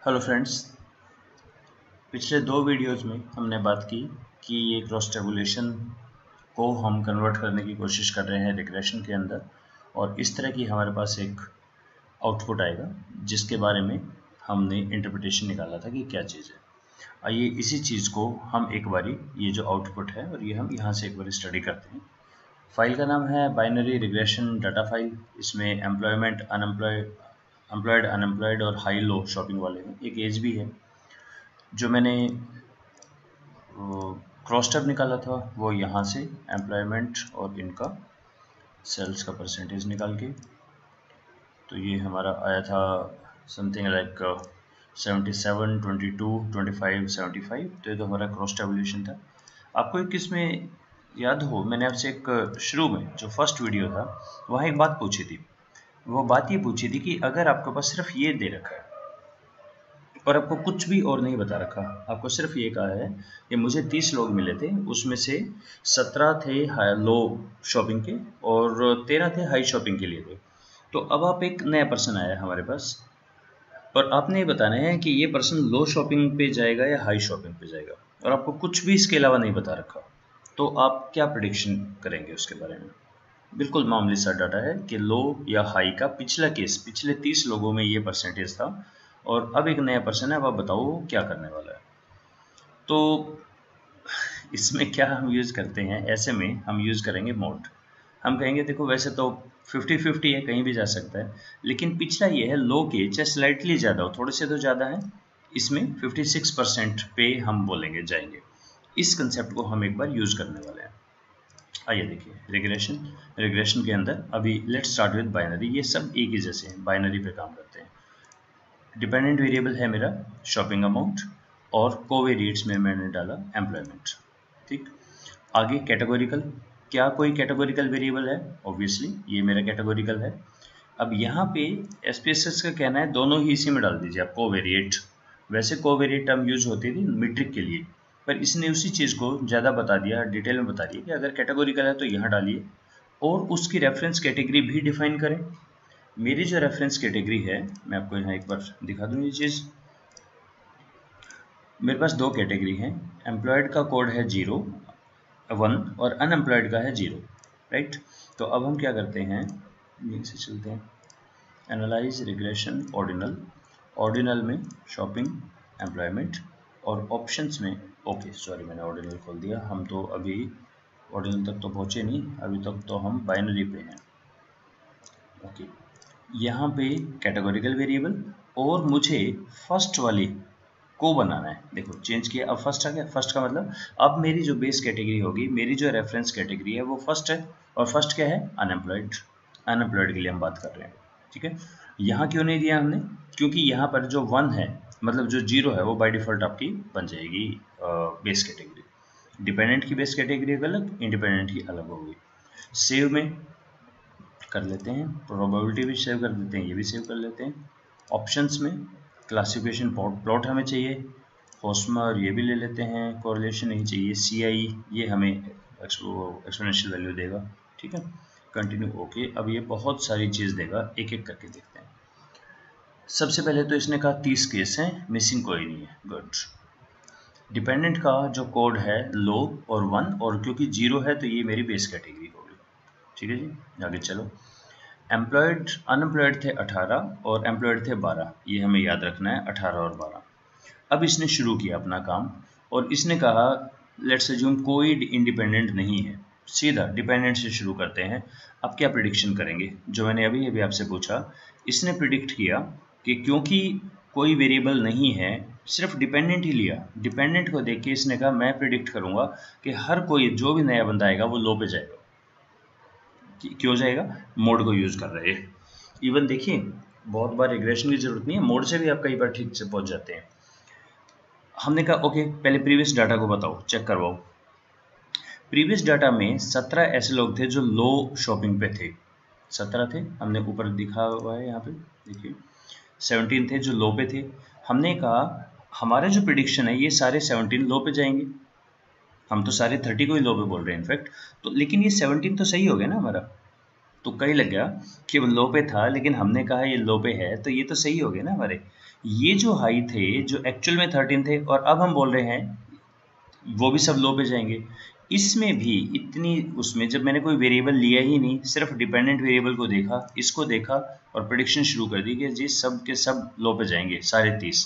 Hello friends, पिछले दो videos में हमने बात की कि ये क्रॉस टेबुलेशन को हम कन्वर्ट करने की कोशिश कर रहे हैं रिग्रेशन के अंदर, और इस तरह की हमारे पास एक आउटपुट आएगा जिसके बारे में हमने इंटरप्रिटेशन निकाला था कि क्या चीज़ है। आइए इसी चीज़ को हम एक बारी, ये जो आउटपुट है और ये हम यहाँ से एक बार स्टडी करते हैं। फाइल का नाम है बाइनरी रिग्रेशन डाटा फाइल। इसमें एम्प्लॉयमेंट, अनएम्प्लॉयड, अनएम्प्लॉयड और हाई लो शॉपिंग वाले हैं। एक एज भी है। जो मैंने क्रॉस टैब निकाला था वो यहाँ से एम्प्लॉयमेंट और इनका सेल्स का परसेंटेज निकाल के, तो ये हमारा आया था समथिंग लाइक 77, 22, 25, 75। तो ये तो हमारा क्रॉस टेबुलेशन था। आपको एक इसमें याद हो, मैंने आपसे एक शुरू में जो फर्स्ट वीडियो था वहाँ एक बात पूछी थी। वो बात ये पूछी थी कि अगर आपके पास सिर्फ ये दे रखा है और आपको कुछ भी और नहीं बता रखा, आपको सिर्फ ये कहा है कि मुझे 30 लोग मिले थे, उसमें से 17 थे लो शॉपिंग के और 13 थे हाई शॉपिंग के लिए थे। तो अब आप एक नया पर्सन आया हमारे पास और आपने ये बताना है कि ये पर्सन लो शॉपिंग पे जाएगा या हाई शॉपिंग पे जाएगा, और आपको कुछ भी इसके अलावा नहीं बता रखा। तो आप क्या प्रेडिक्शन करेंगे उसके बारे में? बिल्कुल मामूली सा डाटा है कि लो या हाई का पिछला केस, पिछले 30 लोगों में ये परसेंटेज था और अब एक नया पर्सन है। अब आप बताओ क्या करने वाला है। तो इसमें क्या हम यूज़ करते हैं, ऐसे में हम यूज़ करेंगे मोड। हम कहेंगे देखो वैसे तो 50-50 है, कहीं भी जा सकता है, लेकिन पिछला ये है लो के चाहे स्लाइटली ज़्यादा हो, थोड़े से तो ज़्यादा है, इसमें 56% पे हम बोलेंगे जाएंगे। इस कंसेप्ट को हम एक बार यूज़ करने वाले हैं। आइए देखिए रिग्रेशन के अंदर अभी लेट्स स्टार्ट विद बाइनरी। ये सब एक ही जैसे हैं, बाइनरी पे काम करते हैं। डिपेंडेंट वेरिएबल है मेरा शॉपिंग अमाउंट और कोवेरिएट्स में मैंने डाला एम्प्लॉयमेंट। ठीक, आगे कैटेगोरिकल, क्या कोई कैटेगोरिकल वेरिएबल है? ऑब्वियसली ये मेरा कैटेगोरिकल है। अब यहाँ पे एसपीएसएस का कहना है दोनों ही इसी में डाल दीजिए आप, कोवेरिएट। वैसे कोवेरिएट टर्म यूज होती थी मीट्रिक के लिए, पर इसने उसी चीज़ को ज़्यादा बता दिया, डिटेल में बता दिया कि अगर कैटेगोरिकल है तो यहाँ डालिए और उसकी रेफरेंस कैटेगरी भी डिफाइन करें। मेरी जो रेफरेंस कैटेगरी है, मैं आपको यहाँ एक बार दिखा दूँ ये चीज़। मेरे पास दो कैटेगरी हैं, एम्प्लॉयड का कोड है 0, 1 और अनएम्प्लॉयड का है 0, राइट। तो अब हम क्या करते हैं, यहीं से चलते हैं, एनालाइज रिग्रेशन ऑर्डिनल, ऑर्डिनल में शॉपिंग, एम्प्लॉयमेंट और ऑप्शंस में, ओके सॉरी मैंने ऑर्डिनल खोल दिया, हम तो अभी ऑर्डिनल तक तो पहुँचे नहीं, अभी तक तो हम बाइनरी पे हैं। ओके, यहाँ पे कैटेगोरिकल वेरिएबल और मुझे फर्स्ट वाली को बनाना है। देखो चेंज किया, अब फर्स्ट आ गया। फर्स्ट का मतलब अब मेरी जो बेस कैटेगरी होगी, मेरी जो रेफरेंस कैटेगरी है वो फर्स्ट है, और फर्स्ट क्या है? अनएम्प्लॉयड। अनएम्प्लॉयड के लिए हम बात कर रहे हैं, ठीक है। यहाँ क्यों नहीं दिया हमने? क्योंकि यहाँ पर जो 1 है, मतलब जो 0 है, वो बाय डिफ़ॉल्ट आपकी बन जाएगी बेस कैटेगरी। डिपेंडेंट की बेस कैटेगरी अलग, इंडिपेंडेंट की अलग होगी। सेव में कर लेते हैं, प्रोबेबिलिटी भी सेव कर देते हैं, ये भी सेव कर लेते हैं। ऑप्शंस में क्लासिफिकेशन प्लॉट हमें चाहिए, फॉस्मर ये भी ले लेते हैं, कोरिलेशन नहीं चाहिए, सीआई ये हमें एक्सपोनेंशियल वैल्यू देगा, ठीक है। Continue, okay. अब ये बहुत सारी चीज़ देगा, एक एक करके देखते हैं। सबसे पहले तो इसने कहा 30 केस हैं, मिसिंग कोई नहीं है, गुड। डिपेंडेंट का जो कोड है लो और 1, और क्योंकि 0 है तो ये मेरी बेस कैटेगरी होगी, ठीक है जी। आगे चलो, एम्प्लॉयड अनएम्प्लॉयड थे 18 और एम्प्लॉयड थे 12, ये हमें याद रखना है, 18 और 12। अब इसने शुरू किया अपना काम और इसने कहा लेट्स अज्यूम कोई इंडिपेंडेंट नहीं है, सीधा डिपेंडेंट से शुरू करते हैं। अब क्या प्रिडिक्शन करेंगे? जो मैंने अभी अभी आपसे पूछा, इसने प्रिडिक्ट किया कि क्योंकि कोई वेरिएबल नहीं है, सिर्फ डिपेंडेंट ही लिया। डिपेंडेंट को देख के इसने कहा मैं प्रिडिक्ट करूंगा कि हर कोई जो भी नया बंदा आएगा वो लो पे जाएगा। क्यों जाएगा? मोड को यूज कर रहे हैं। इवन देखिए बहुत बार रिग्रेशन की जरूरत नहीं है, मोड से भी आप कई बार ठीक से पहुंच जाते हैं। हमने कहा ओके पहले प्रीवियस डाटा को बताओ, चेक करवाओ। प्रीवियस डाटा में 17 ऐसे लोग थे जो लो शॉपिंग पे थे, 17 थे, हमने ऊपर दिखा हुआ है यहाँ पे देखिए। 17 थे जो लो पे थे। हमने कहा हमारा जो प्रिडिक्शन है ये सारे 17 लो पे जाएंगे, हम तो सारे 30 को ही लो पे बोल रहे हैं इनफैक्ट। तो लेकिन ये 17 तो सही हो गया ना हमारा, तो कहीं लग गया कि वो लो पे था, लेकिन हमने कहा ये लो पे है, तो ये तो सही हो गया ना हमारे। ये जो हाई थे, जो एक्चुअल में 13 थे, और अब हम बोल रहे हैं वो भी सब लो पे जाएंगे। इसमें भी इतनी, उसमें जब मैंने कोई वेरिएबल लिया ही नहीं, सिर्फ डिपेंडेंट वेरिएबल को देखा, इसको देखा और प्रेडिक्शन शुरू कर दी कि जी सब के सब लो पे जाएंगे सारे 30,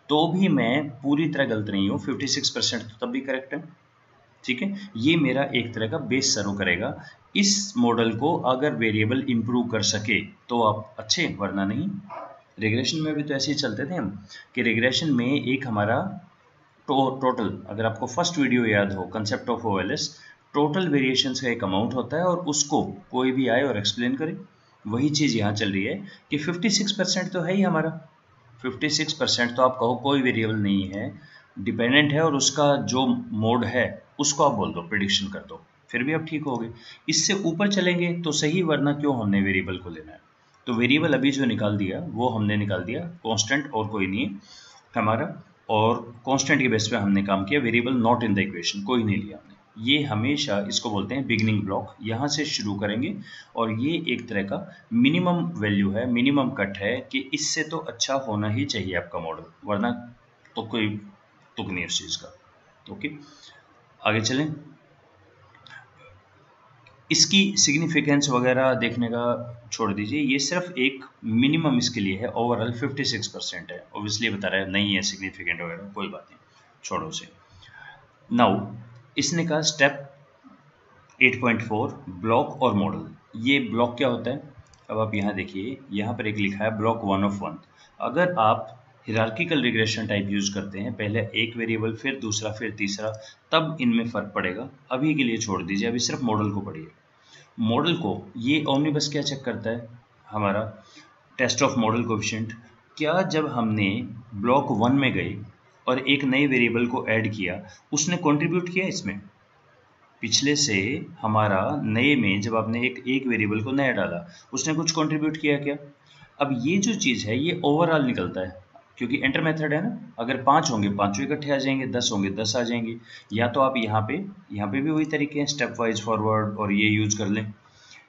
तो भी मैं पूरी तरह गलत नहीं हूँ, 56% तो तब भी करेक्ट है। ठीक है, ये मेरा एक तरह का बेस सर्व करेगा। इस मॉडल को अगर वेरिएबल इंप्रूव कर सके तो आप अच्छे, वरना नहीं। रिग्रेशन में भी तो ऐसे ही चलते थे हम, कि रिग्रेशन में एक हमारा टोटल, अगर आपको फर्स्ट वीडियो याद हो concept of OLS, total variations का एक अमाउंट होता है और उसको कोई भी आए और एक्सप्लेन करे। वही चीज़ यहाँ चल रही है कि 56% तो है ही हमारा, 56% तो आप कहो कोई वेरिएबल नहीं है, डिपेंडेंट है, और उसका जो मोड है उसको आप बोल दो, प्रिडिक्शन कर दो, फिर भी आप ठीक हो गए। इससे ऊपर चलेंगे तो सही, वरना क्यों हमने वेरिएबल को लेना है। तो वेरिएबल अभी जो निकाल दिया वो हमने निकाल दिया कांस्टेंट, और कोई नहीं हमारा, और कांस्टेंट के बेस पे हमने काम किया, variable not in the equation कोई नहीं लिया हमने। ये हमेशा इसको बोलते हैं बिगिनिंग ब्लॉक, यहाँ से शुरू करेंगे, और ये एक तरह का मिनिमम वैल्यू है, मिनिमम कट है, कि इससे तो अच्छा होना ही चाहिए आपका मॉडल, वरना तो कोई तुक नहीं उस चीज़ का। ओके, आगे चलें। इसकी सिग्निफिकेंस वगैरह देखने का छोड़ दीजिए, ये सिर्फ एक मिनिमम इसके लिए है, ओवरऑल 56% है। ऑब्वियसली बता रहा है नहीं है सिग्निफिकेंट वगैरह, कोई बात नहीं, छोड़ो उसे। नाउ इसने कहा स्टेप 8.4 ब्लॉक और मॉडल। ये ब्लॉक क्या होता है, अब आप यहाँ देखिए, यहाँ पर एक लिखा है ब्लॉक 1 of 1। अगर आप हिरार्किकल रिग्रेशन टाइप यूज करते हैं, पहले एक वेरिएबल फिर दूसरा फिर तीसरा, तब इनमें फर्क पड़ेगा। अभी के लिए छोड़ दीजिए, अभी सिर्फ मॉडल को पढ़िए। मॉडल को ये ओमनीबस क्या चेक करता है, हमारा टेस्ट ऑफ मॉडल कोएफिशिएंट। क्या जब हमने ब्लॉक 1 में गए और एक नए वेरिएबल को ऐड किया, उसने कंट्रीब्यूट किया इसमें? पिछले से हमारा नए में जब आपने एक वेरिएबल को नया डाला, उसने कुछ कंट्रीब्यूट किया क्या? अब ये जो चीज़ है ये ओवरऑल निकलता है, क्योंकि एंटर मेथड है ना। अगर 5 होंगे 5 इकट्ठे आ जाएंगे, 10 होंगे 10 आ जाएंगे। या तो आप यहाँ पे भी वही तरीके हैं, स्टेप वाइज फॉरवर्ड और ये यूज कर लें।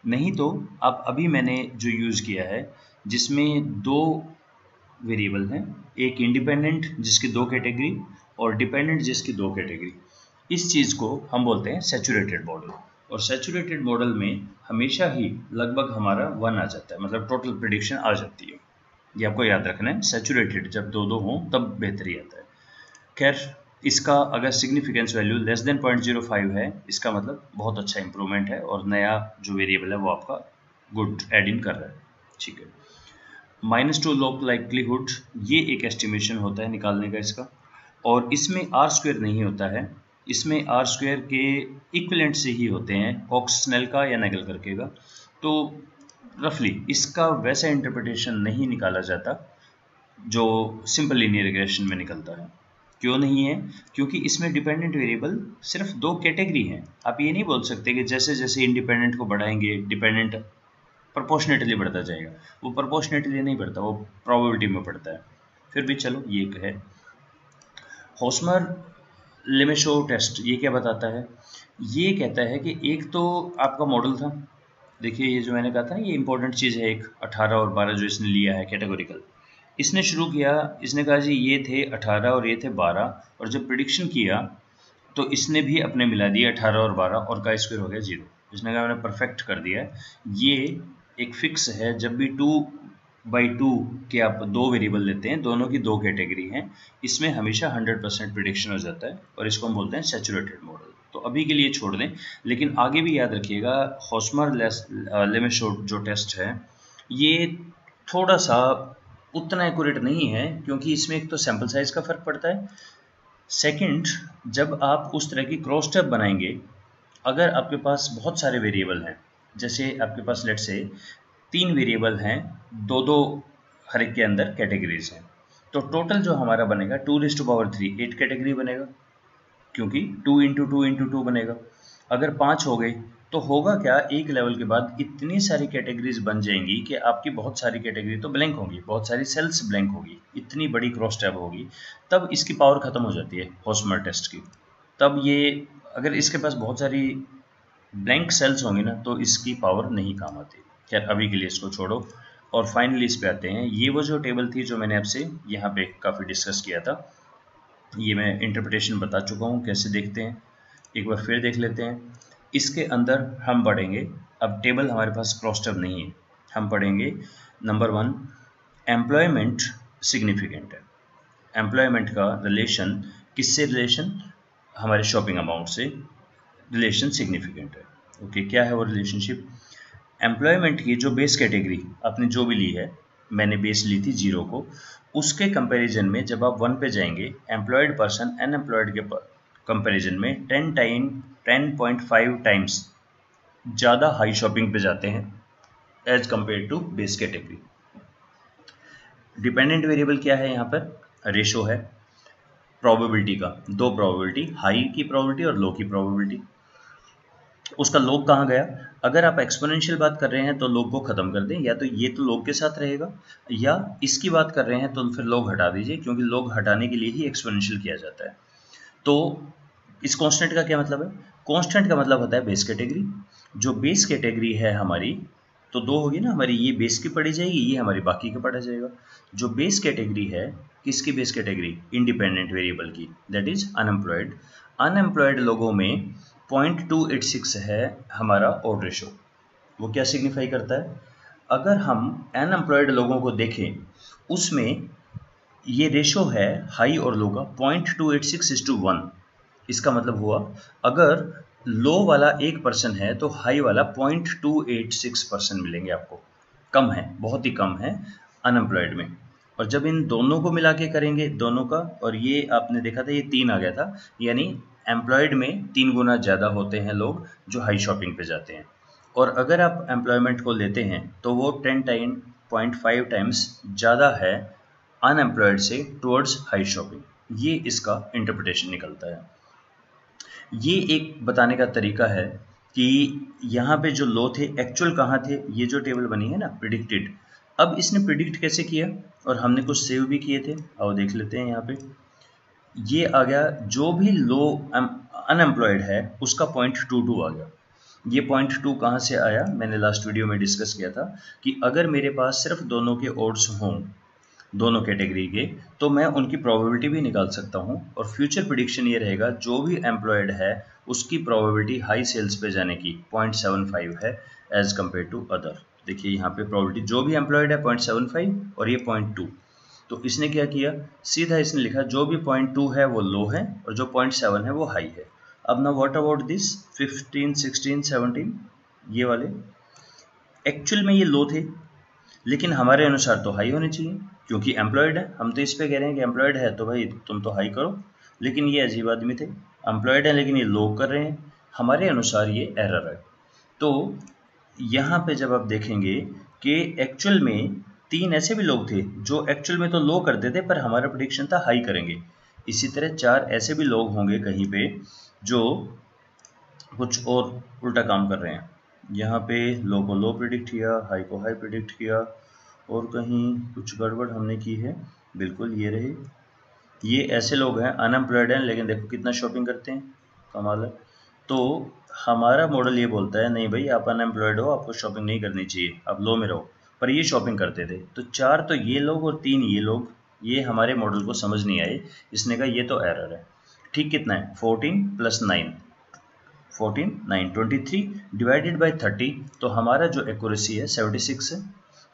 नहीं तो आप अभी मैंने जो यूज़ किया है, जिसमें 2 वेरिएबल हैं, एक इंडिपेंडेंट जिसकी 2 कैटेगरी और डिपेंडेंट जिसकी 2 कैटेगरी, इस चीज़ को हम बोलते हैं सैचुरेटेड मॉडल। और सैचुरेटेड मॉडल में हमेशा ही लगभग हमारा 1 आ जाता है, मतलब टोटल प्रेडिक्शन आ जाती है। ये आपको याद रखना है, सैचुरेटेड जब दो हों तब बेहतरी आता है। खैर, इसका अगर सिग्निफिकेंस वैल्यू लेस देन 0.05 है, इसका मतलब बहुत अच्छा इंप्रूवमेंट है, और नया जो वेरिएबल है वो आपका गुड एड इन कर रहा है। ठीक है, -2 लॉग लाइक्लीहुड, ये एक एस्टिमेशन होता है निकालने का इसका, और इसमें R² नहीं होता है, इसमें R² के इक्विवेलेंट से ही होते हैं, कॉक्स-स्नेल का या नेगल करके का। तो रफली इसका वैसा इंटरप्रिटेशन नहीं निकाला जाता जो सिंपल लीनियर रिग्रेशन में निकलता है। क्यों नहीं है? क्योंकि इसमें डिपेंडेंट वेरिएबल सिर्फ 2 कैटेगरी हैं। आप ये नहीं बोल सकते कि जैसे जैसे इंडिपेंडेंट को बढ़ाएंगे डिपेंडेंट प्रोपोर्शनेटली बढ़ता जाएगा। वो प्रोपोर्शनेटली नहीं बढ़ता, वो प्रोबेबिलिटी में बढ़ता है। फिर भी चलो, ये है होस्मर लेमेशो टेस्ट। ये क्या बताता है? ये कहता है कि एक तो आपका मॉडल था, देखिए ये जो मैंने कहा था ये इंपॉर्टेंट चीज़ है, एक 18 और 12 जो इसने लिया है कैटेगोरिकल। इसने शुरू किया, इसने कहा जी ये थे 18 और ये थे 12, और जब प्रिडिक्शन किया तो इसने भी अपने मिला दिया 18 और 12, और का स्क्वायर हो गया 0। इसने कहा मैंने परफेक्ट कर दिया। ये एक फिक्स है, जब भी 2/2 के आप 2 वेरिएबल लेते हैं, दोनों की 2 कैटेगरी हैं, इसमें हमेशा 100% प्रिडिक्शन हो जाता है, और इसको हम बोलते हैं सैचुरेटेड मॉडल। तो अभी के लिए छोड़ दें, लेकिन आगे भी याद रखिएगा होस्मर लेमेशो जो टेस्ट है ये थोड़ा सा उतना एक्यूरेट नहीं है, क्योंकि इसमें एक तो सैम्पल साइज का फ़र्क पड़ता है। सेकंड, जब आप उस तरह की क्रॉस स्टेप बनाएंगे, अगर आपके पास बहुत सारे वेरिएबल हैं, जैसे आपके पास लेट से 3 वेरिएबल हैं, 2-2 हर एक के अंदर कैटेगरीज हैं, तो टोटल जो हमारा बनेगा 2⁻3 8 कैटेगरी बनेगा, क्योंकि 2 × 2 × 2 बनेगा। अगर 5 हो गए तो होगा क्या, एक लेवल के बाद इतनी सारी कैटेगरीज बन जाएंगी कि आपकी बहुत सारी कैटेगरी तो ब्लैंक होंगी, बहुत सारी सेल्स ब्लैंक होगी, इतनी बड़ी क्रॉस टैब होगी, तब इसकी पावर खत्म हो जाती है होस्मर टेस्ट की। तब ये, अगर इसके पास बहुत सारी ब्लैंक सेल्स होंगी ना, तो इसकी पावर नहीं काम आती। खैर अभी के लिए इसको छोड़ो, और फाइनली इस पे आते हैं। ये वो जो टेबल थी जो मैंने आपसे यहाँ पे काफ़ी डिस्कस किया था, ये मैं इंटरप्रिटेशन बता चुका हूँ कैसे देखते हैं, एक बार फिर देख लेते हैं। इसके अंदर हम पढ़ेंगे, अब टेबल हमारे पास क्रॉस टैब नहीं है, हम पढ़ेंगे नंबर 1 एम्प्लॉयमेंट सिग्निफिकेंट है। एम्प्लॉयमेंट का रिलेशन किससे रिलेशन, हमारे शॉपिंग अमाउंट से रिलेशन सिग्निफिकेंट है। ओके, क्या है वो रिलेशनशिप? एम्प्लॉयमेंट की जो बेस कैटेगरी आपने जो भी ली है, मैंने बेस ली थी 0 को, उसके कंपैरिजन में जब आप 1 पे जाएंगे, एम्प्लॉयड पर्सन अनएम्प्लॉयड के कंपैरिजन में 10.5 टाइम्स ज़्यादा हाई शॉपिंग पे जाते हैं as compare to base category. Dependent variable क्या है यहाँ पर? रेशो है प्रोबेबिलिटी का, दो प्रोबेबिलिटी, हाई की प्रोबेबिलिटी और लो की प्रोबेबिलिटी। उसका लोग कहाँ गया? अगर आप एक्सपोनेंशियल बात कर रहे हैं तो लोग को ख़त्म कर दें, या तो ये तो लोग के साथ रहेगा, या इसकी बात कर रहे हैं तो फिर लोग हटा दीजिए, क्योंकि लोग हटाने के लिए ही एक्सपोनेंशियल किया जाता है। तो इस कांस्टेंट का क्या मतलब है? कांस्टेंट का मतलब होता है बेस कैटेगरी। जो बेस कैटेगरी है हमारी, तो दो होगी ना हमारी, ये बेस की पढ़ी जाएगी, ये हमारी बाकी का पढ़ा जाएगा। जो बेस कैटेगरी है, किसकी बेस कैटेगरी? इंडिपेंडेंट वेरिएबल की, दैट इज अनएम्प्लॉयड। अनएम्प्लॉयड लोगों में 0.286 है हमारा ऑड रेशो। वो क्या सिग्निफाई करता है? अगर हम अनएम्प्लॉयड लोगों को देखें, उसमें ये रेशो है हाई और लो का 0.286:1। इसका मतलब हुआ अगर लो वाला 1% है तो हाई वाला 0.286% मिलेंगे आपको। कम है, बहुत ही कम है अनएम्प्लॉयड में। और जब इन दोनों को मिला के करेंगे, दोनों का, और ये आपने देखा था ये 3 आ गया था, यानी एम्प्लॉयड में 3 गुना ज़्यादा होते हैं लोग जो हाई शॉपिंग पे जाते हैं। और अगर आप एम्प्लॉयमेंट को लेते हैं तो वो 10.5 टाइम्स ज़्यादा है अनएम्प्लॉयड से टुवर्ड्स हाई शॉपिंग। ये इसका इंटरप्रिटेशन निकलता है। ये एक बताने का तरीका है कि यहाँ पे जो लो थे एक्चुअल कहाँ थे। ये जो टेबल बनी है ना प्रिडिक्टेड, अब इसने प्रिडिक्ट कैसे किया, और हमने कुछ सेव भी किए थे, आओ देख लेते हैं। यहाँ पे ये आ गया, जो भी लो अनएम्प्लॉयड है उसका 0.22 आ गया। ये 0.2 कहाँ से आया? मैंने लास्ट वीडियो में डिस्कस किया था कि अगर मेरे पास सिर्फ दोनों के ओड्स हों, दोनों कैटेगरी के, तो मैं उनकी प्रोबेबिलिटी भी निकाल सकता हूं। और फ्यूचर प्रिडिक्शन ये रहेगा, जो भी एम्प्लॉयड है उसकी प्रोबेबिलिटी हाई सेल्स पे जाने की 0.75 है एज कंपेयर टू अदर। देखिए यहाँ पे प्रोबेबिलिटी जो भी एम्प्लॉयड है 0.75 और ये 0.2। तो इसने क्या किया, सीधा इसने लिखा जो भी 0.2 है वो लो है और जो 0.7 है वो हाई है। अब ना व्हाट अबाउट दिस 15, 16, 17, ये वाले एक्चुअल में ये लो थे, लेकिन हमारे अनुसार तो हाई होने चाहिए क्योंकि एम्प्लॉयड है। हम तो इस पे कह रहे हैं कि एम्प्लॉयड है तो भाई तुम तो हाई करो, लेकिन ये अजीब आदमी थे, एम्प्लॉयड है लेकिन ये लो कर रहे हैं, हमारे अनुसार ये एरर है। तो यहाँ पे जब आप देखेंगे कि एक्चुअल में 3 ऐसे भी लोग थे जो एक्चुअल में तो लो करते थे पर हमारा प्रेडिक्शन था हाई करेंगे। इसी तरह 4 ऐसे भी लोग होंगे कहीं पे जो कुछ और उल्टा काम कर रहे हैं। यहाँ पे लो को लो प्रिडिक्ट किया, हाई को हाई प्रिडिक्ट किया, और कहीं कुछ गड़बड़ हमने की है। बिल्कुल ये रहे, ये ऐसे लोग हैं अनएम्प्लॉयड हैं लेकिन देखो कितना शॉपिंग करते हैं, कमाल है। तो हमारा मॉडल ये बोलता है नहीं भाई आप अनएम्प्लॉयड हो, आपको शॉपिंग नहीं करनी चाहिए, आप लो में रहो, पर ये शॉपिंग करते थे। तो 4 तो ये लोग और 3 ये लोग, ये हमारे मॉडल को समझ नहीं आए। इसने कहा ये तो एरर है। ठीक कितना है? 14 + 9, 14, 9, 23 डिवाइडेड बाई 30, तो हमारा जो एक्यूरेसी है 76 है।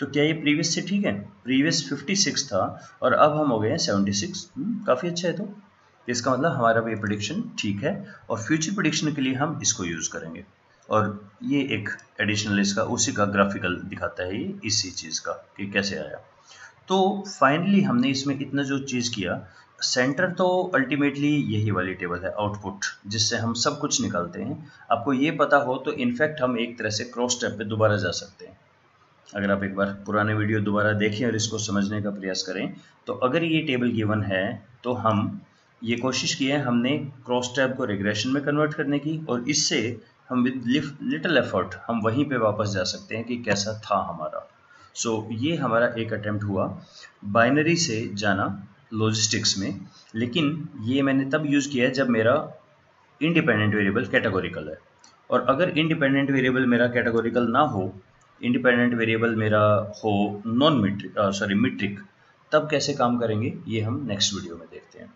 तो क्या ये प्रीवियस से ठीक है? प्रीवियस 56 था और अब हम हो गए हैं 76। काफ़ी अच्छा है। तो इसका मतलब हमारा भी प्रेडिक्शन ठीक है, और फ्यूचर प्रेडिक्शन के लिए हम इसको यूज़ करेंगे। और ये एक एडिशनल इसका उसी का ग्राफिकल दिखाता है ये इसी चीज़ का कि कैसे आया। तो फाइनली हमने इसमें इतना जो चीज़ किया, सेंटर तो अल्टीमेटली यही वाली टेबल है आउटपुट, जिससे हम सब कुछ निकालते हैं। आपको ये पता हो तो इनफैक्ट हम एक तरह से क्रॉस टैब पे दोबारा जा सकते हैं। अगर आप एक बार पुराने वीडियो दोबारा देखें और इसको समझने का प्रयास करें, तो अगर ये टेबल गिवन है तो हम ये कोशिश की है हमने क्रॉस टैब को रिग्रेशन में कन्वर्ट करने की, और इससे हम विद लिटिल एफर्ट हम वहीं पे वापस जा सकते हैं कि कैसा था हमारा। सो ये हमारा एक अटेम्प्ट हुआ बाइनरी से जाना लॉजिस्टिक्स में, लेकिन ये मैंने तब यूज़ किया है जब मेरा इंडिपेंडेंट वेरिएबल कैटेगोरिकल है। और अगर इंडिपेंडेंट वेरिएबल मेरा कैटेगोरिकल ना हो इंडिपेंडेंट वेरिएबल मेरा हो नॉन मीट्रिक मीट्रिक, तब कैसे काम करेंगे ये हम नेक्स्ट वीडियो में देखते हैं।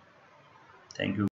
Thank you.